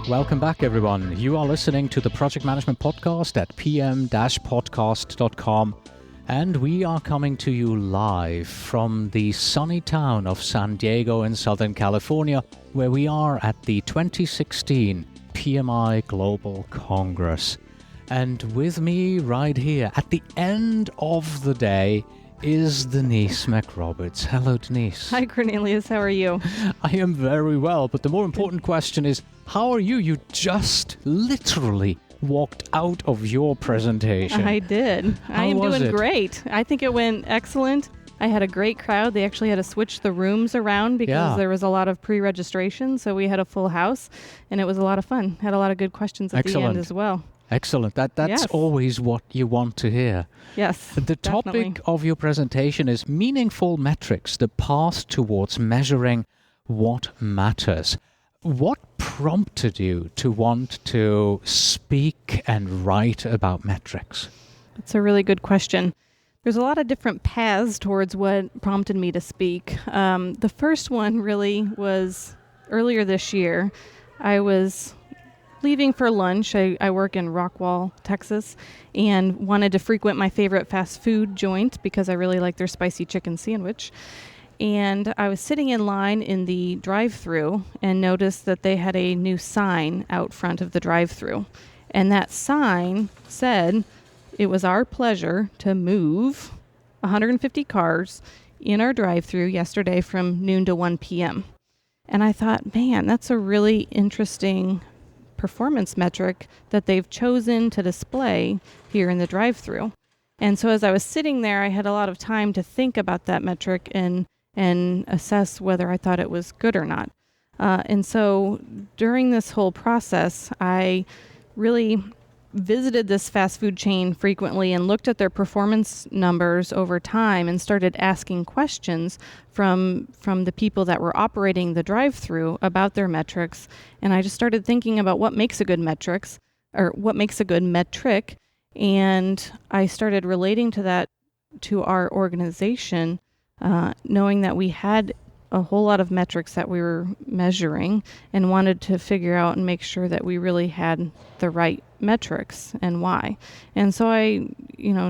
Welcome back, everyone. You are listening to the Project Management Podcast at pm-podcast.com, and we are coming to you live from the sunny town of San Diego in Southern California, where we are at the 2016 PMI Global Congress. And with me right here at the end of the day is Denise McRoberts. Hello, Denise. Hi, Cornelius. How are you? I am very well, but the more important question is, how are you? You just literally walked out of your presentation. I did. I am doing great. I think it went excellent. I had a great crowd. They actually had to switch the rooms around because there was a lot of pre-registration, so we had a full house, and it was a lot of fun. Had a lot of good questions at the end as well. Excellent. That's always what you want to hear. Yes, The topic of your presentation is meaningful metrics, the path towards measuring what matters. What prompted you to want to speak and write about metrics? That's a really good question. There's a lot of different paths towards what prompted me to speak. The first one really was earlier this year. I was leaving for lunch. I work in Rockwall, Texas, and wanted to frequent my favorite fast food joint because I really like their spicy chicken sandwich. And I was sitting in line in the drive-thru and noticed that they had a new sign out front of the drive-thru. And that sign said it was our pleasure to move 150 cars in our drive-thru yesterday from noon to 1 p.m. And I thought, man, that's a really interesting performance metric that they've chosen to display here in the drive-thru. And so as I was sitting there, I had a lot of time to think about that metric and assess whether I thought it was good or not. And so during this whole process, I really visited this fast food chain frequently and looked at their performance numbers over time and started asking questions from the people that were operating the drive-thru about their metrics. And I just started thinking about what makes a good metric. And I started relating to that to our organization, knowing that we had a whole lot of metrics that we were measuring and wanted to figure out and make sure that we really had the right metrics and why. And so I,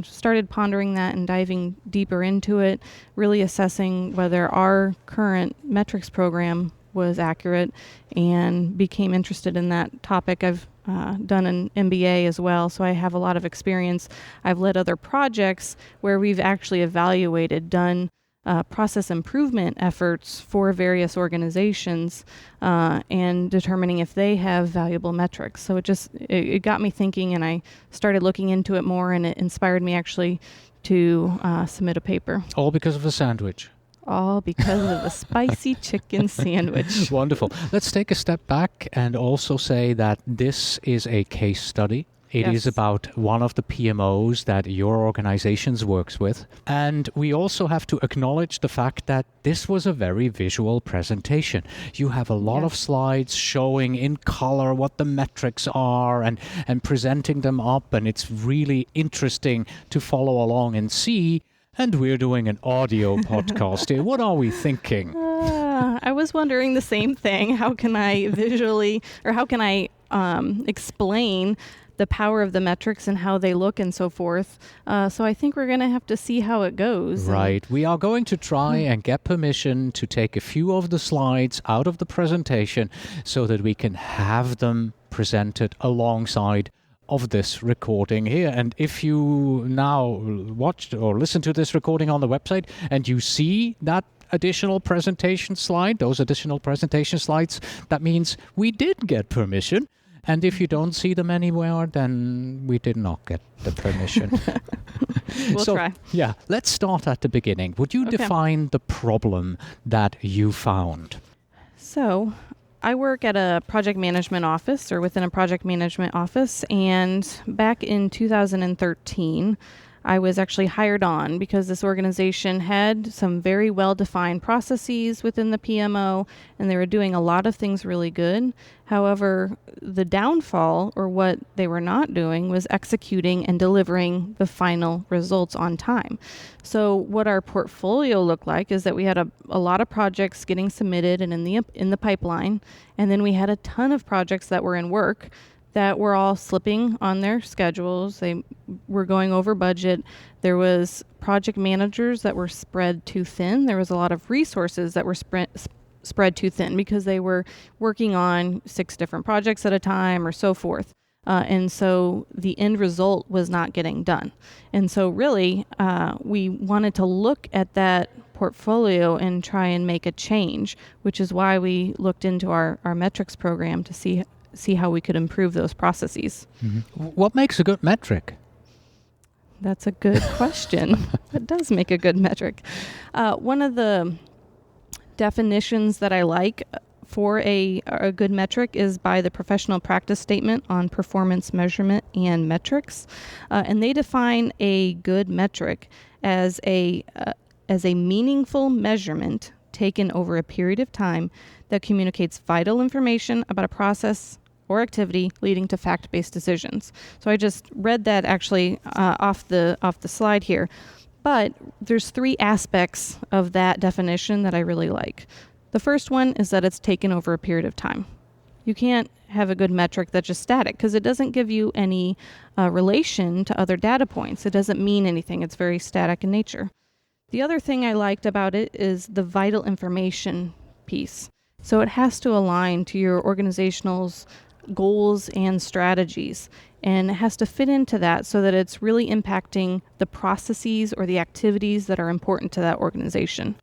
started pondering that and diving deeper into it, really assessing whether our current metrics program was accurate, and became interested in that topic. I've done an MBA as well, so I have a lot of experience. I've led other projects where we've actually done process improvement efforts for various organizations and determining if they have valuable metrics. So it got me thinking, and I started looking into it more, and it inspired me actually to submit a paper. All because of the sandwich. All because of the spicy chicken sandwich. Wonderful. Let's take a step back and also say that this is a case study. It is about one of the PMOs that your organizations works with. And we also have to acknowledge the fact that this was a very visual presentation. You have a lot of slides showing in color what the metrics are and presenting them up. And it's really interesting to follow along and see. And we're doing an audio podcast here. What are we thinking? I was wondering the same thing. How can I explain the power of the metrics and how they look and so forth. So I think we're going to have to see how it goes. Right. We are going to try and get permission to take a few of the slides out of the presentation so that we can have them presented alongside of this recording here. And if you now watched or listen to this recording on the website and you see that additional presentation slide, those additional presentation slides, that means we did get permission. And if you don't see them anywhere, then we did not get the permission. We'll try. Yeah, let's start at the beginning. Would you define the problem that you found? So I work at a project management office or within a project management office. And back in 2013, I was actually hired on because this organization had some very well-defined processes within the PMO, and they were doing a lot of things really good. However, the downfall, or what they were not doing, was executing and delivering the final results on time. So what our portfolio looked like is that we had a lot of projects getting submitted and in the pipeline, and then we had a ton of projects that were in work that were all slipping on their schedules. They were going over budget. There was project managers that were spread too thin. There was a lot of resources that were spread too thin because they were working on 6 different projects at a time or so forth. And so the end result was not getting done. And so really, we wanted to look at that portfolio and try and make a change, which is why we looked into our metrics program to see how we could improve those processes. Mm-hmm. What makes a good metric? That's a good question. It does make a good metric. One of the definitions that I like for a good metric is by the Professional Practice Statement on Performance Measurement and Metrics. And they define a good metric as a meaningful measurement taken over a period of time that communicates vital information about a process or activity leading to fact-based decisions. So I just read that actually off the slide here. But there's 3 aspects of that definition that I really like. The first one is that it's taken over a period of time. You can't have a good metric that's just static because it doesn't give you any relation to other data points. It doesn't mean anything. It's very static in nature. The other thing I liked about it is the vital information piece. So it has to align to your organizational's goals and strategies, and it has to fit into that so that it's really impacting the processes or the activities that are important to that organization.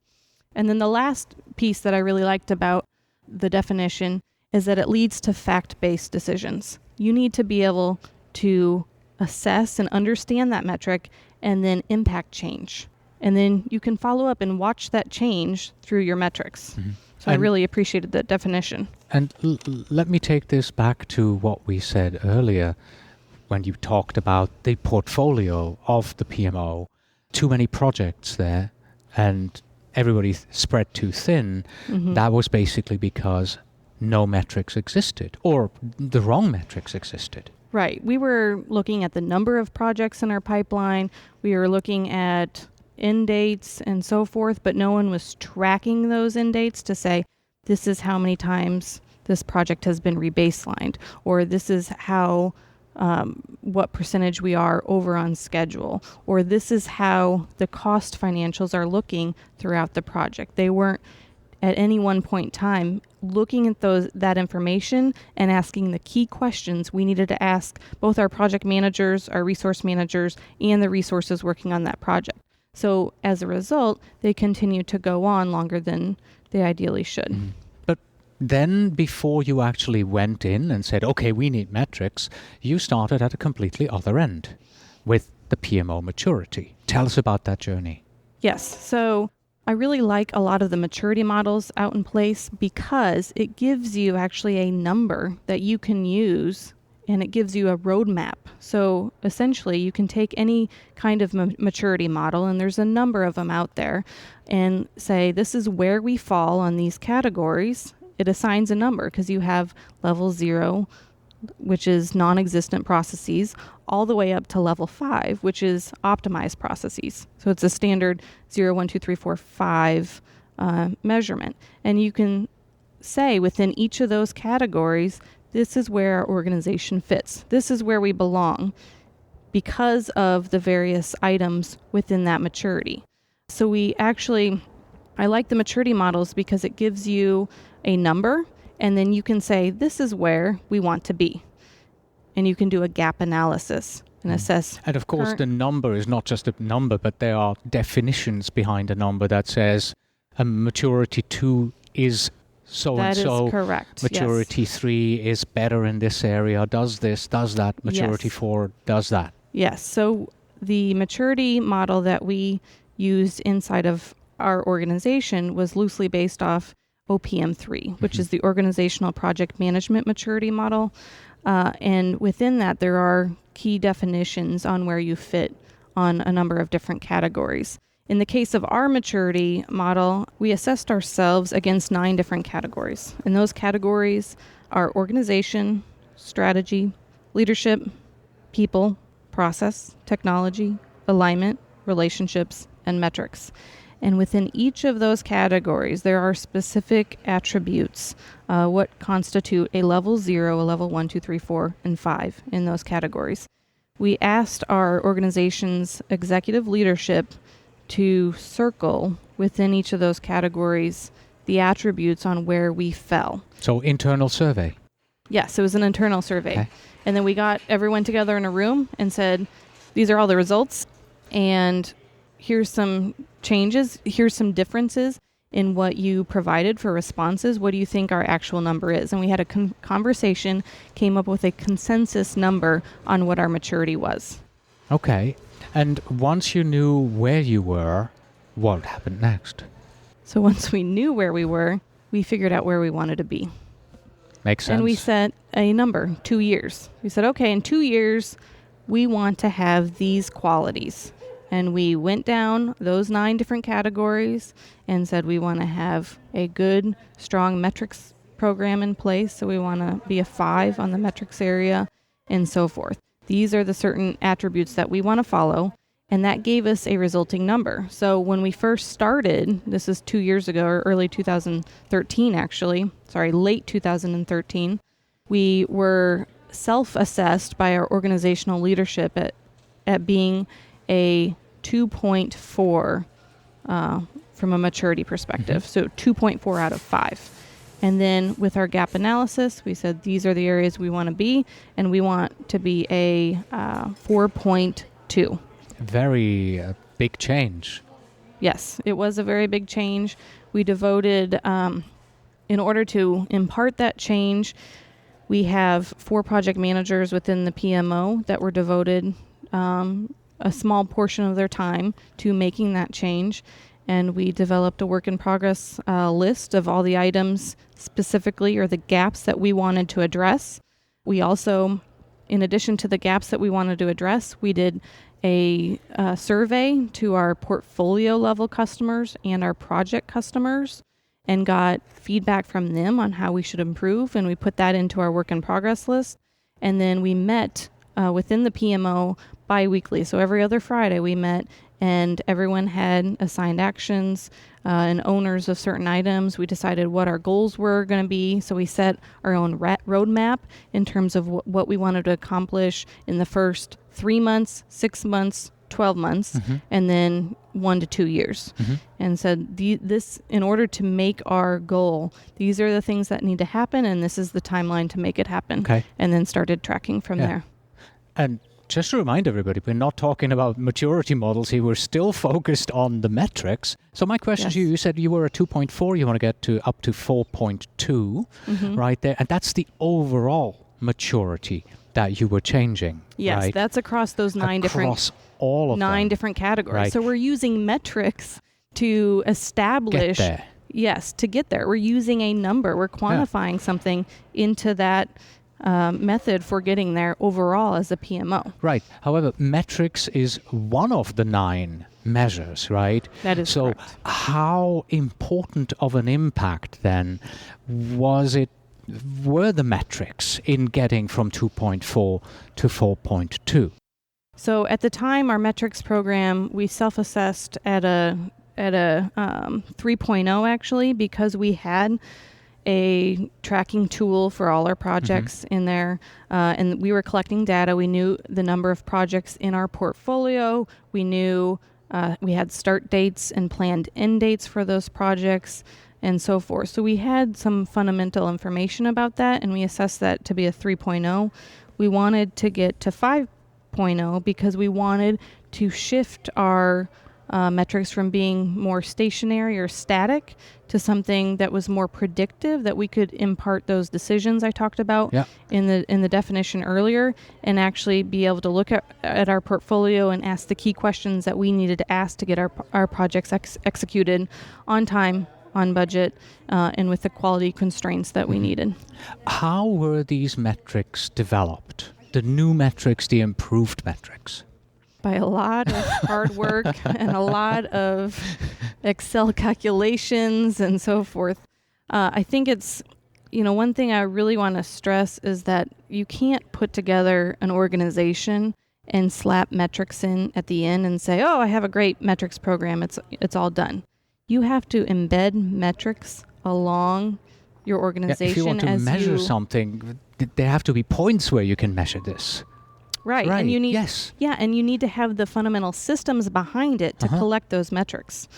And then the last piece that I really liked about the definition is that it leads to fact-based decisions. You need to be able to assess and understand that metric and then impact change. And then you can follow up and watch that change through your metrics. Mm-hmm. So I really appreciated that definition. And let me take this back to what we said earlier when you talked about the portfolio of the PMO. Too many projects there and everybody spread too thin. Mm-hmm. That was basically because no metrics existed or the wrong metrics existed. Right. We were looking at the number of projects in our pipeline. We were looking at end dates and so forth, but no one was tracking those end dates to say, this is how many times this project has been rebaselined, or this is how, what percentage we are over on schedule, or this is how the cost financials are looking throughout the project. They weren't at any one point in time looking at that information and asking the key questions we needed to ask both our project managers, our resource managers, and the resources working on that project. So as a result, they continue to go on longer than they ideally should. Mm. But then before you actually went in and said, okay, we need metrics, you started at a completely other end with the PMO maturity. Tell us about that journey. Yes. So I really like a lot of the maturity models out in place because it gives you actually a number that you can use, and it gives you a roadmap. So essentially, you can take any kind of maturity model, and there's a number of them out there, and say, this is where we fall on these categories. It assigns a number because you have level 0, which is non-existent processes, all the way up to level 5, which is optimized processes. So it's a standard 0, 1, 2, 3, 4, 5 measurement. And you can say within each of those categories, this is where our organization fits. This is where we belong because of the various items within that maturity. So I like the maturity models because it gives you a number, and then you can say, this is where we want to be. And you can do a gap analysis and assess. And of course, the number is not just a number, but there are definitions behind a number that says a maturity 2 is so-and-so. That is correct. Maturity yes. 3 is better in this area, does this, does that. Maturity yes. 4 does that. Yes. So the maturity model that we used inside of our organization was loosely based off OPM3, which is the Organizational Project Management Maturity Model. And within that, there are key definitions on where you fit on a number of different categories. In the case of our maturity model, we assessed ourselves against 9 different categories. And those categories are organization, strategy, leadership, people, process, technology, alignment, relationships, and metrics. And within each of those categories, there are specific attributes, what constitute a level 0, a level 1, 2, 3, 4, and 5 in those categories. We asked our organization's executive leadership to circle within each of those categories the attributes on where we fell. So internal survey. Yes, it was an internal survey. Okay. And then we got everyone together in a room and said, these are all the results, and here's some changes, here's some differences in what you provided for responses. What do you think our actual number is? And we had a conversation, came up with a consensus number on what our maturity was. Okay. And once you knew where you were, what happened next? So once we knew where we were, we figured out where we wanted to be. Makes sense. And we set a number, 2 years. We said, okay, in 2 years, we want to have these qualities. And we went down those 9 different categories and said we want to have a good, strong metrics program in place. So we want to be a 5 on the metrics area and so forth. These are the certain attributes that we want to follow, and that gave us a resulting number. So when we first started, this is 2 years ago, or early 2013 actually, late 2013, we were self-assessed by our organizational leadership at being a 2.4 from a maturity perspective, so 2.4 out of 5. And then with our gap analysis, we said these are the areas we want to be, and we want to be a 4.2. Very big change. Yes, it was a very big change. We devoted, in order to impart that change, we have 4 project managers within the PMO that were devoted a small portion of their time to making that change. And we developed a work in progress list of all the items specifically, or the gaps that we wanted to address. We also, in addition to the gaps that we wanted to address, we did a survey to our portfolio level customers and our project customers and got feedback from them on how we should improve. And we put that into our work in progress list. And then we met within the PMO bi-weekly. So every other Friday we met, and everyone had assigned actions and owners of certain items. We decided what our goals were going to be. So we set our own roadmap in terms of what we wanted to accomplish in the first 3 months, 6 months, 12 months, and then 1 to 2 years. And said, this, in order to make our goal, these are the things that need to happen, and this is the timeline to make it happen. Okay. And then started tracking from there. And just to remind everybody, we're not talking about maturity models here. We're still focused on the metrics. So my question to you, you said you were at 2.4, you want to get to up to 4.2 right there. And that's the overall maturity that you were changing. Yes, right? That's across those 9 across all of 9 them. different categories. Right. So we're using metrics to establish. Get there. Yes, to get there. We're using a number. We're quantifying something into that method for getting there overall as a PMO. Right. However, metrics is one of the 9 measures, right? That is so correct. How important of an impact then were the metrics in getting from 2.4 to 4.2? So at the time, our metrics program, we self-assessed at a 3.0 actually, because we had a tracking tool for all our projects in there, and we were collecting data. We knew the number of projects in our portfolio. We knew we had start dates and planned end dates for those projects and so forth. So we had some fundamental information about that, and we assessed that to be a 3.0. We wanted to get to 5.0 because we wanted to shift our metrics from being more stationary or static to something that was more predictive, that we could impart those decisions I talked about in the definition earlier, and actually be able to look at our portfolio and ask the key questions that we needed to ask to get our projects executed on time, on budget, and with the quality constraints that we needed. How were these metrics developed? The new metrics, the improved metrics? by a lot of hard work and a lot of Excel calculations and so forth. I think it's, one thing I really want to stress is that you can't put together an organization and slap metrics in at the end and say, oh, I have a great metrics program. It's all done. You have to embed metrics along your organization. If you want to measure something, there have to be points where you can measure this. Right. And you need, yes. Yeah, and you need to have the fundamental systems behind it to collect those metrics.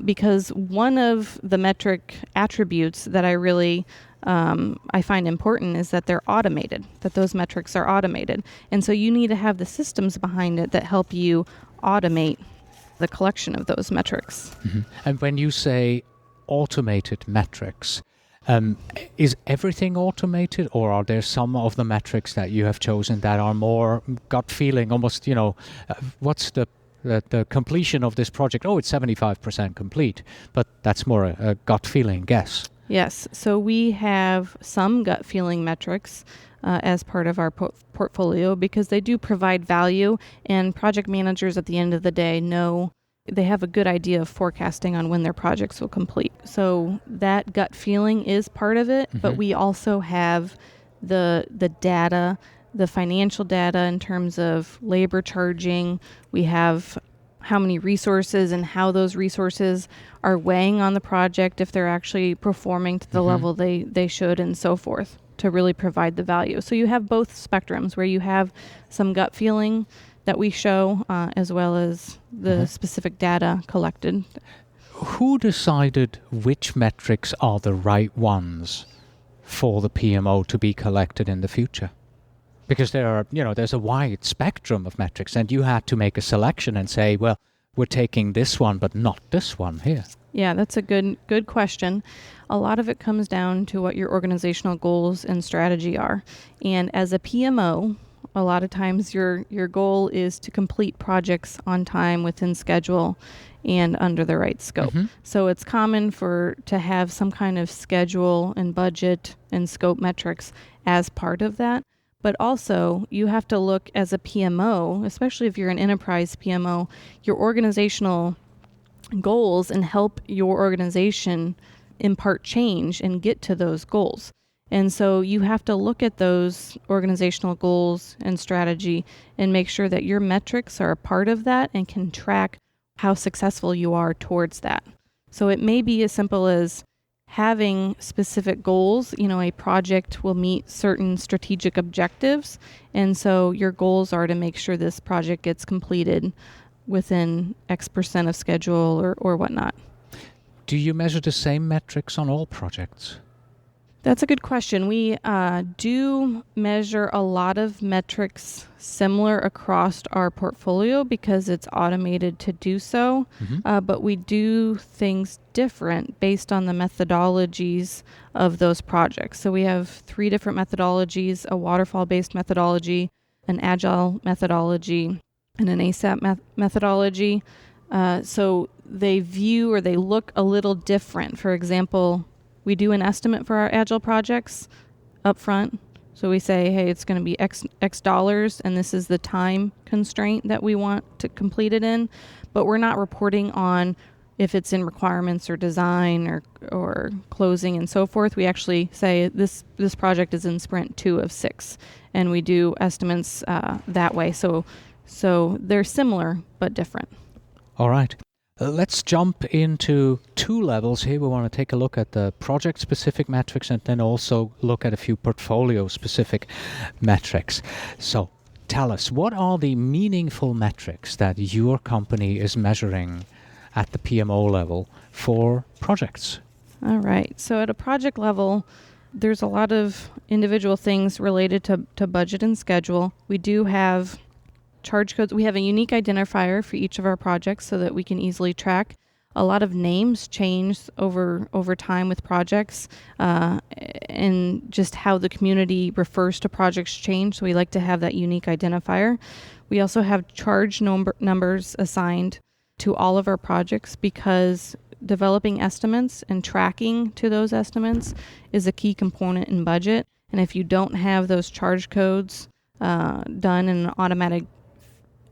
Because one of the metric attributes that I really I find important is that they're automated, that those metrics are automated. And so you need to have the systems behind it that help you automate the collection of those metrics. Mm-hmm. And when you say automated metrics, is everything automated, or are there some of the metrics that you have chosen that are more gut feeling, almost, what's the completion of this project? Oh, it's 75% complete, but that's more a gut feeling guess. Yes. So we have some gut feeling metrics as part of our portfolio because they do provide value, and project managers at the end of the day know they have a good idea of forecasting on when their projects will complete. So that gut feeling is part of it, but we also have the data, the financial data in terms of labor charging. We have how many resources and how those resources are weighing on the project, if they're actually performing to the level they should, and so forth, to really provide the value. So you have both spectrums where you have some gut feeling that we show, as well as the specific data collected. Who decided which metrics are the right ones for the PMO to be collected in the future? Because there's a wide spectrum of metrics, and you had to make a selection and say, well, we're taking this one, but not this one here. Yeah, that's a good question. A lot of it comes down to what your organizational goals and strategy are. And as a PMO, a lot of times your goal is to complete projects on time, within schedule, and under the right scope. So it's common to have some kind of schedule and budget and scope metrics as part of that. But also, you have to look as a PMO, especially if you're an enterprise PMO, your organizational goals, and help your organization impart change and get to those goals. And so you have to look at those organizational goals and strategy and make sure that your metrics are a part of that and can track how successful you are towards that. So it may be as simple as having specific goals. A project will meet certain strategic objectives. And so your goals are to make sure this project gets completed within X% of schedule or whatnot. Do you measure the same metrics on all projects? That's a good question. We do measure a lot of metrics similar across our portfolio because it's automated to do so, but we do things different based on the methodologies of those projects. So we have 3 different methodologies: a waterfall-based methodology, an agile methodology, and an ASAP methodology. So they view, or they look a little different. For example, we do an estimate for our agile projects up front. So we say, hey, it's going to be X dollars, and this is the time constraint that we want to complete it in. But we're not reporting on if it's in requirements or design or closing and so forth. We actually say this project is in sprint 2 of 6, and we do estimates that way. So they're similar but different. All right. Let's jump into 2 levels here. We want to take a look at the project-specific metrics and then also look at a few portfolio-specific metrics. So tell us, what are the meaningful metrics that your company is measuring at the PMO level for projects? All right. So at a project level, there's a lot of individual things related to budget and schedule. We do have charge codes. We have a unique identifier for each of our projects so that we can easily track. A lot of names change over time with projects, and just how the community refers to projects change. So we like to have that unique identifier. We also have charge numbers assigned to all of our projects because developing estimates and tracking to those estimates is a key component in budget. And if you don't have those charge codes done in an automatic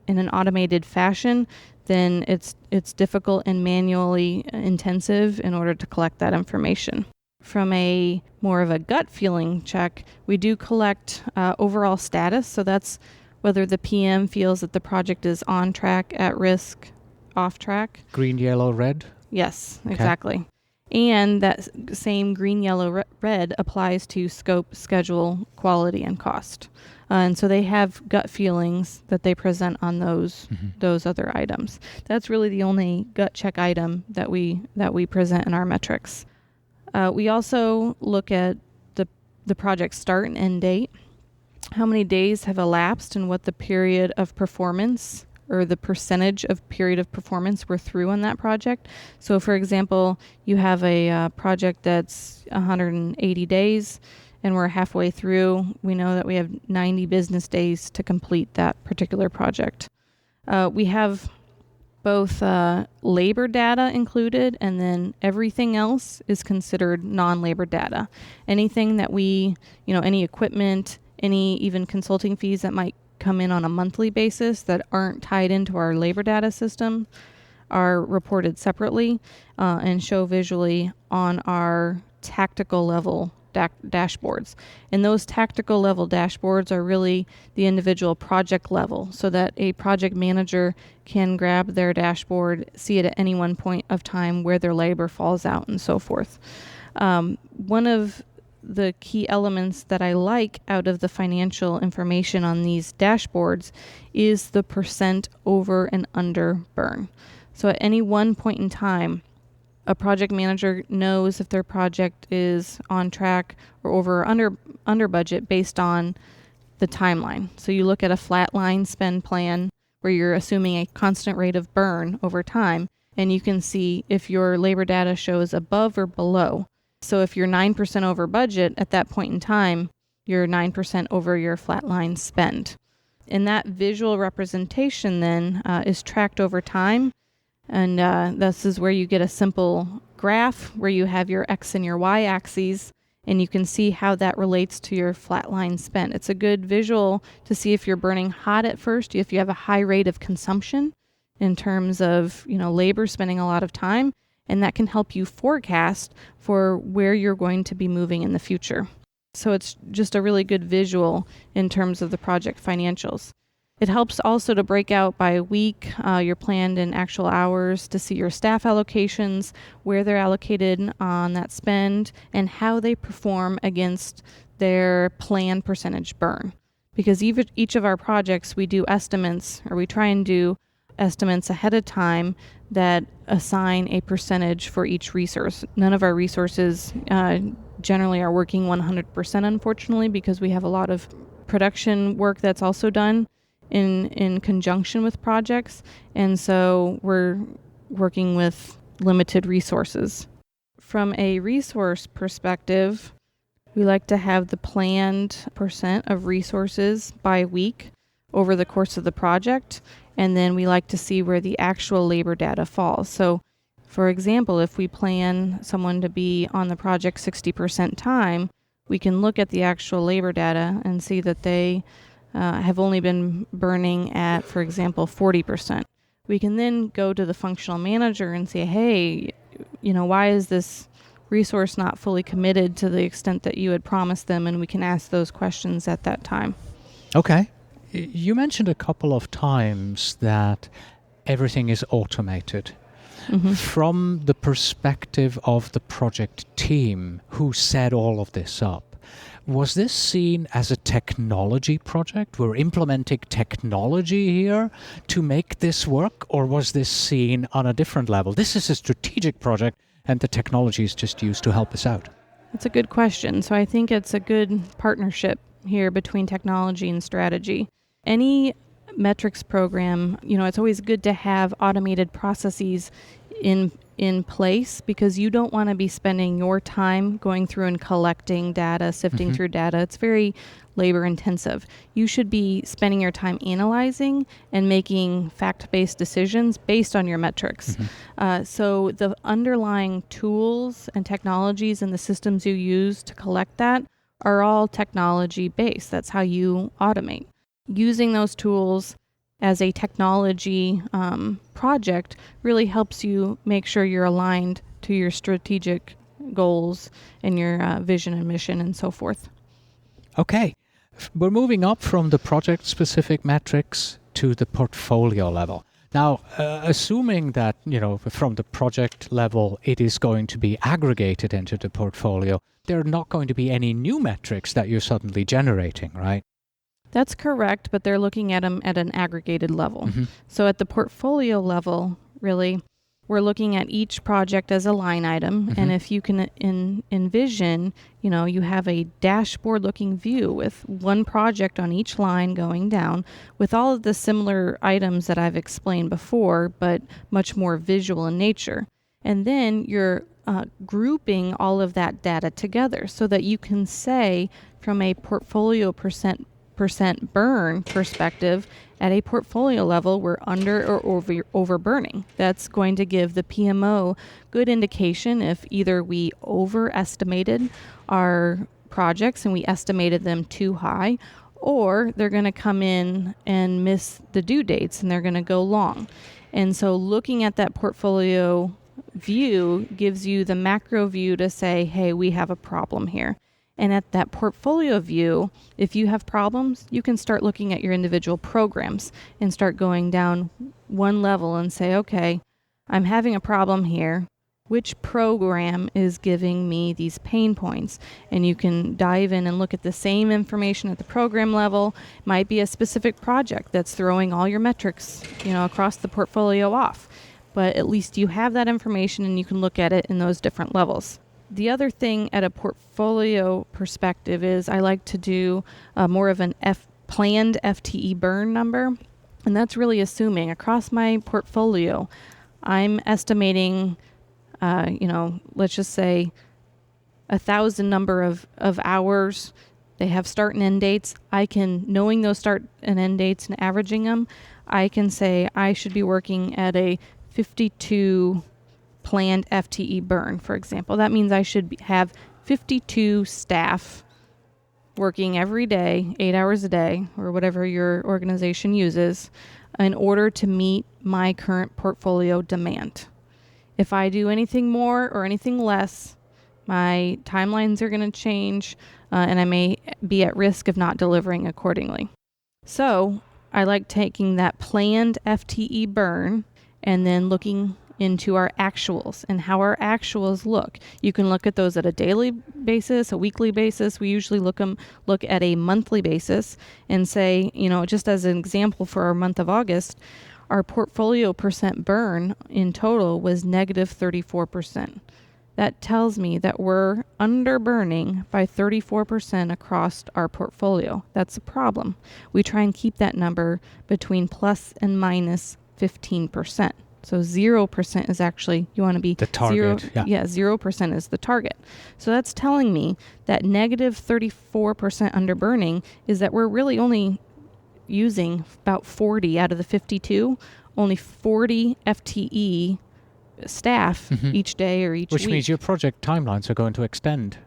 in an automated fashion, then it's difficult and manually intensive in order to collect that information. From a more of a gut feeling check, we do collect overall status. So that's whether the PM feels that the project is on track, at risk, off track. Green, yellow, red? Yes, Okay. exactly. And that same green, yellow, red applies to scope, schedule, quality, and cost. And so they have gut feelings that they present on those other items. That's really the only gut check item that we present in our metrics. We also look at the project start and end date, how many days have elapsed, and what the period of performance or the percentage of period of performance we're through on that project. So, for example, you have a project that's 180 days, and we're halfway through. We know that we have 90 business days to complete that particular project. We have both labor data included, and then everything else is considered non-labor data. Anything that any equipment, any even consulting fees that might come in on a monthly basis that aren't tied into our labor data system are reported separately and show visually on our tactical level dashboards. And those tactical level dashboards are really the individual project level, so that a project manager can grab their dashboard, see it at any one point of time where their labor falls out, and so forth. One of the key elements that I like out of the financial information on these dashboards is the percent over and under burn. So at any one point in time, a project manager knows if their project is on track or over or under budget based on the timeline. So you look at a flat line spend plan where you're assuming a constant rate of burn over time, and you can see if your labor data shows above or below. So if you're 9% over budget at that point in time, you're 9% over your flat line spend. And that visual representation then is tracked over time. And this is where you get a simple graph where you have your X and your Y axes, and you can see how that relates to your flat line spend. It's a good visual to see if you're burning hot at first, if you have a high rate of consumption in terms of labor spending a lot of time, and that can help you forecast for where you're going to be moving in the future. So it's just a really good visual in terms of the project financials. It helps also to break out by week your planned and actual hours to see your staff allocations, where they're allocated on that spend, and how they perform against their planned percentage burn. Because each of our projects, we do estimates, or we try and do estimates ahead of time that assign a percentage for each resource. None of our resources generally are working 100%, unfortunately, because we have a lot of production work that's also done in conjunction with projects, and so we're working with limited resources. From a resource perspective, we like to have the planned percent of resources by week over the course of the project, and then we like to see where the actual labor data falls. So, for example, if we plan someone to be on the project 60% time, we can look at the actual labor data and see that they have only been burning at, for example, 40%. We can then go to the functional manager and say, hey, why is this resource not fully committed to the extent that you had promised them? And we can ask those questions at that time. Okay. You mentioned a couple of times that everything is automated. Mm-hmm. From the perspective of the project team who set all of this up, was this seen as a technology project? We're implementing technology here to make this work, or was this seen on a different level? This is a strategic project, and the technology is just used to help us out. That's a good question. So I think it's a good partnership here between technology and strategy. Any metrics program, it's always good to have automated processes in place, because you don't want to be spending your time going through and collecting data, sifting through data. It's very labor intensive. You should be spending your time analyzing and making fact-based decisions based on your metrics. So the underlying tools and technologies and the systems you use to collect that are all technology based. That's how you automate. Using those tools as a technology project really helps you make sure you're aligned to your strategic goals and your vision and mission and so forth. Okay. We're moving up from the project-specific metrics to the portfolio level. Now, assuming that, from the project level, it is going to be aggregated into the portfolio, there are not going to be any new metrics that you're suddenly generating, right? That's correct, but they're looking at them at an aggregated level. Mm-hmm. So at the portfolio level, really, we're looking at each project as a line item. Mm-hmm. And if you can envision, you have a dashboard looking view with one project on each line going down with all of the similar items that I've explained before, but much more visual in nature. And then you're grouping all of that data together so that you can say from a portfolio percent burn perspective, at a portfolio level, we're under or over burning. That's going to give the PMO good indication if either we overestimated our projects and we estimated them too high, or they're going to come in and miss the due dates and they're going to go long. And so looking at that portfolio view gives you the macro view to say, hey, we have a problem here. And at that portfolio view, if you have problems, you can start looking at your individual programs and start going down one level and say, okay, I'm having a problem here. Which program is giving me these pain points? And you can dive in and look at the same information at the program level. Might be a specific project that's throwing all your metrics, across the portfolio off. But at least you have that information and you can look at it in those different levels. The other thing at a portfolio perspective is I like to do more of an planned FTE burn number. And that's really assuming across my portfolio, I'm estimating, let's just say 1,000 number of hours. They have start and end dates. Knowing those start and end dates and averaging them, I can say I should be working at a 52 planned FTE burn, for example. That means I should have 52 staff working every day, 8 hours a day, or whatever your organization uses, in order to meet my current portfolio demand. If I do anything more or anything less, my timelines are going to change, and I may be at risk of not delivering accordingly. So I like taking that planned FTE burn and then looking into our actuals and how our actuals look. You can look at those at a daily basis, a weekly basis. We usually look at a monthly basis and say, just as an example for our month of August, our portfolio percent burn in total was negative 34%. That tells me that we're under burning by 34% across our portfolio. That's a problem. We try and keep that number between plus and minus 15%. So 0% is actually, you want to be the target. 0% is the target. So that's telling me that negative 34% under burning is that we're really only using about 40 out of the 52, only 40 FTE staff each day or each week. Which means your project timelines are going to extend.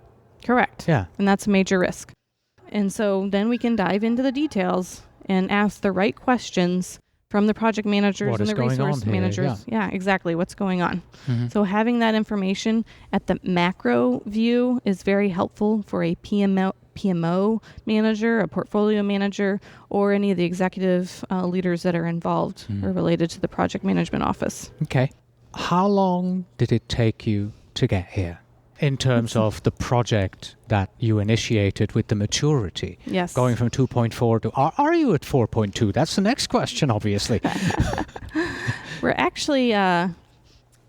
Correct. Yeah. And that's a major risk. And so then we can dive into the details and ask the right questions from the project managers and the resource managers. Yeah, exactly. What's going on? Mm-hmm. So having that information at the macro view is very helpful for a PMO manager, a portfolio manager, or any of the executive leaders that are involved or related to the project management office. Okay. How long did it take you to get here in terms of the project that you initiated with the maturity? Yes. Going from 2.4 to, are you at 4.2? That's the next question, obviously. We're actually at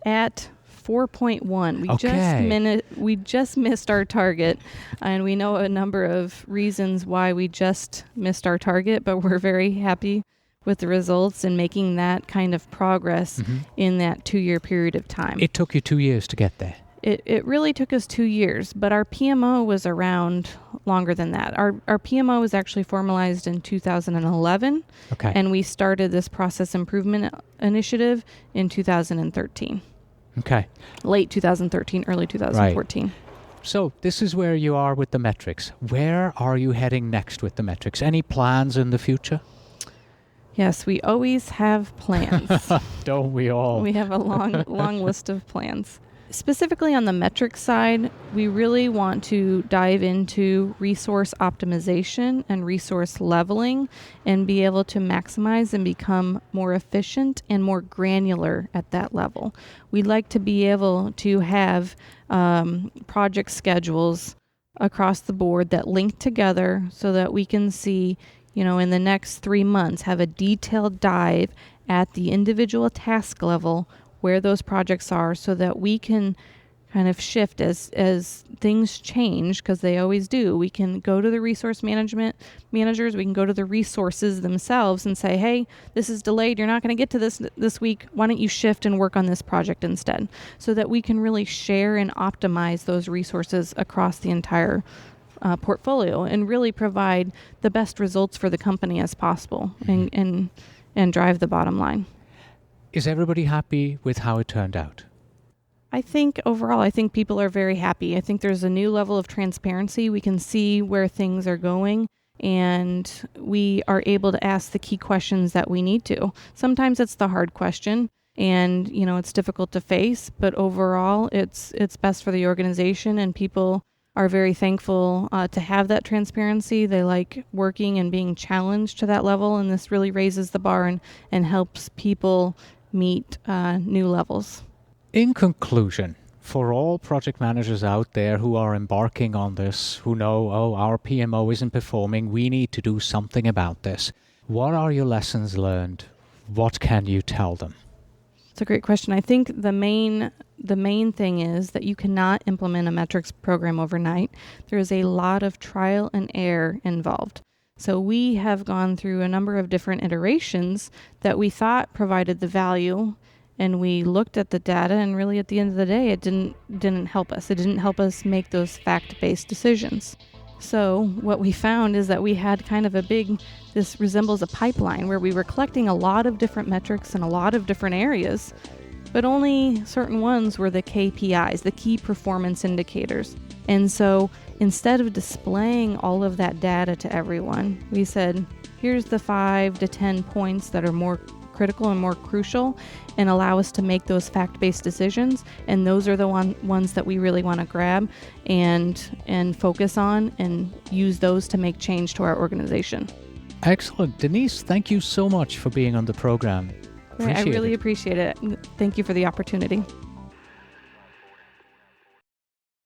4.1. We just missed our target, and we know a number of reasons why we just missed our target, but we're very happy with the results and making that kind of progress in that 2-year period of time. It took you 2 years to get there. It really took us 2 years, but our PMO was around longer than that. Our PMO was actually formalized in 2011, and we started this process improvement initiative in 2013. Okay. Late 2013, early 2014. Right. So this is where you are with the metrics. Where are you heading next with the metrics? Any plans in the future? Yes, we always have plans. Don't we all? We have a long list of plans. Specifically on the metrics side, we really want to dive into resource optimization and resource leveling and be able to maximize and become more efficient and more granular at that level. We'd like to be able to have project schedules across the board that link together so that we can see, in the next 3 months, have a detailed dive at the individual task level where those projects are so that we can kind of shift as things change, because they always do. We can go to the resource managers, we can go to the resources themselves and say, hey, this is delayed. You're not going to get to this week. Why don't you shift and work on this project instead? So that we can really share and optimize those resources across the entire portfolio and really provide the best results for the company as possible and drive the bottom line. Is everybody happy with how it turned out? I think overall, people are very happy. I think there's a new level of transparency. We can see where things are going, and we are able to ask the key questions that we need to. Sometimes it's the hard question, and it's difficult to face, but overall, it's best for the organization, and people are very thankful to have that transparency. They like working and being challenged to that level, and this really raises the bar and helps people meet new levels. In conclusion, for all project managers out there who are embarking on this, who know, our PMO isn't performing, we need to do something about this. What are your lessons learned? What can you tell them? It's a great question. I think the main thing is that you cannot implement a metrics program overnight. There is a lot of trial and error involved. So we have gone through a number of different iterations that we thought provided the value, and we looked at the data, and really at the end of the day, it didn't help us. It didn't help us make those fact-based decisions. So what we found is that we had kind of this resembles a pipeline where we were collecting a lot of different metrics in a lot of different areas, but only certain ones were the KPIs, the key performance indicators. And so instead of displaying all of that data to everyone, we said, here's the 5 to 10 points that are more critical and more crucial and allow us to make those fact-based decisions. And those are the ones that we really want to grab and focus on and use those to make change to our organization. Excellent. Denise, thank you so much for being on the program. I really appreciate it. Thank you for the opportunity.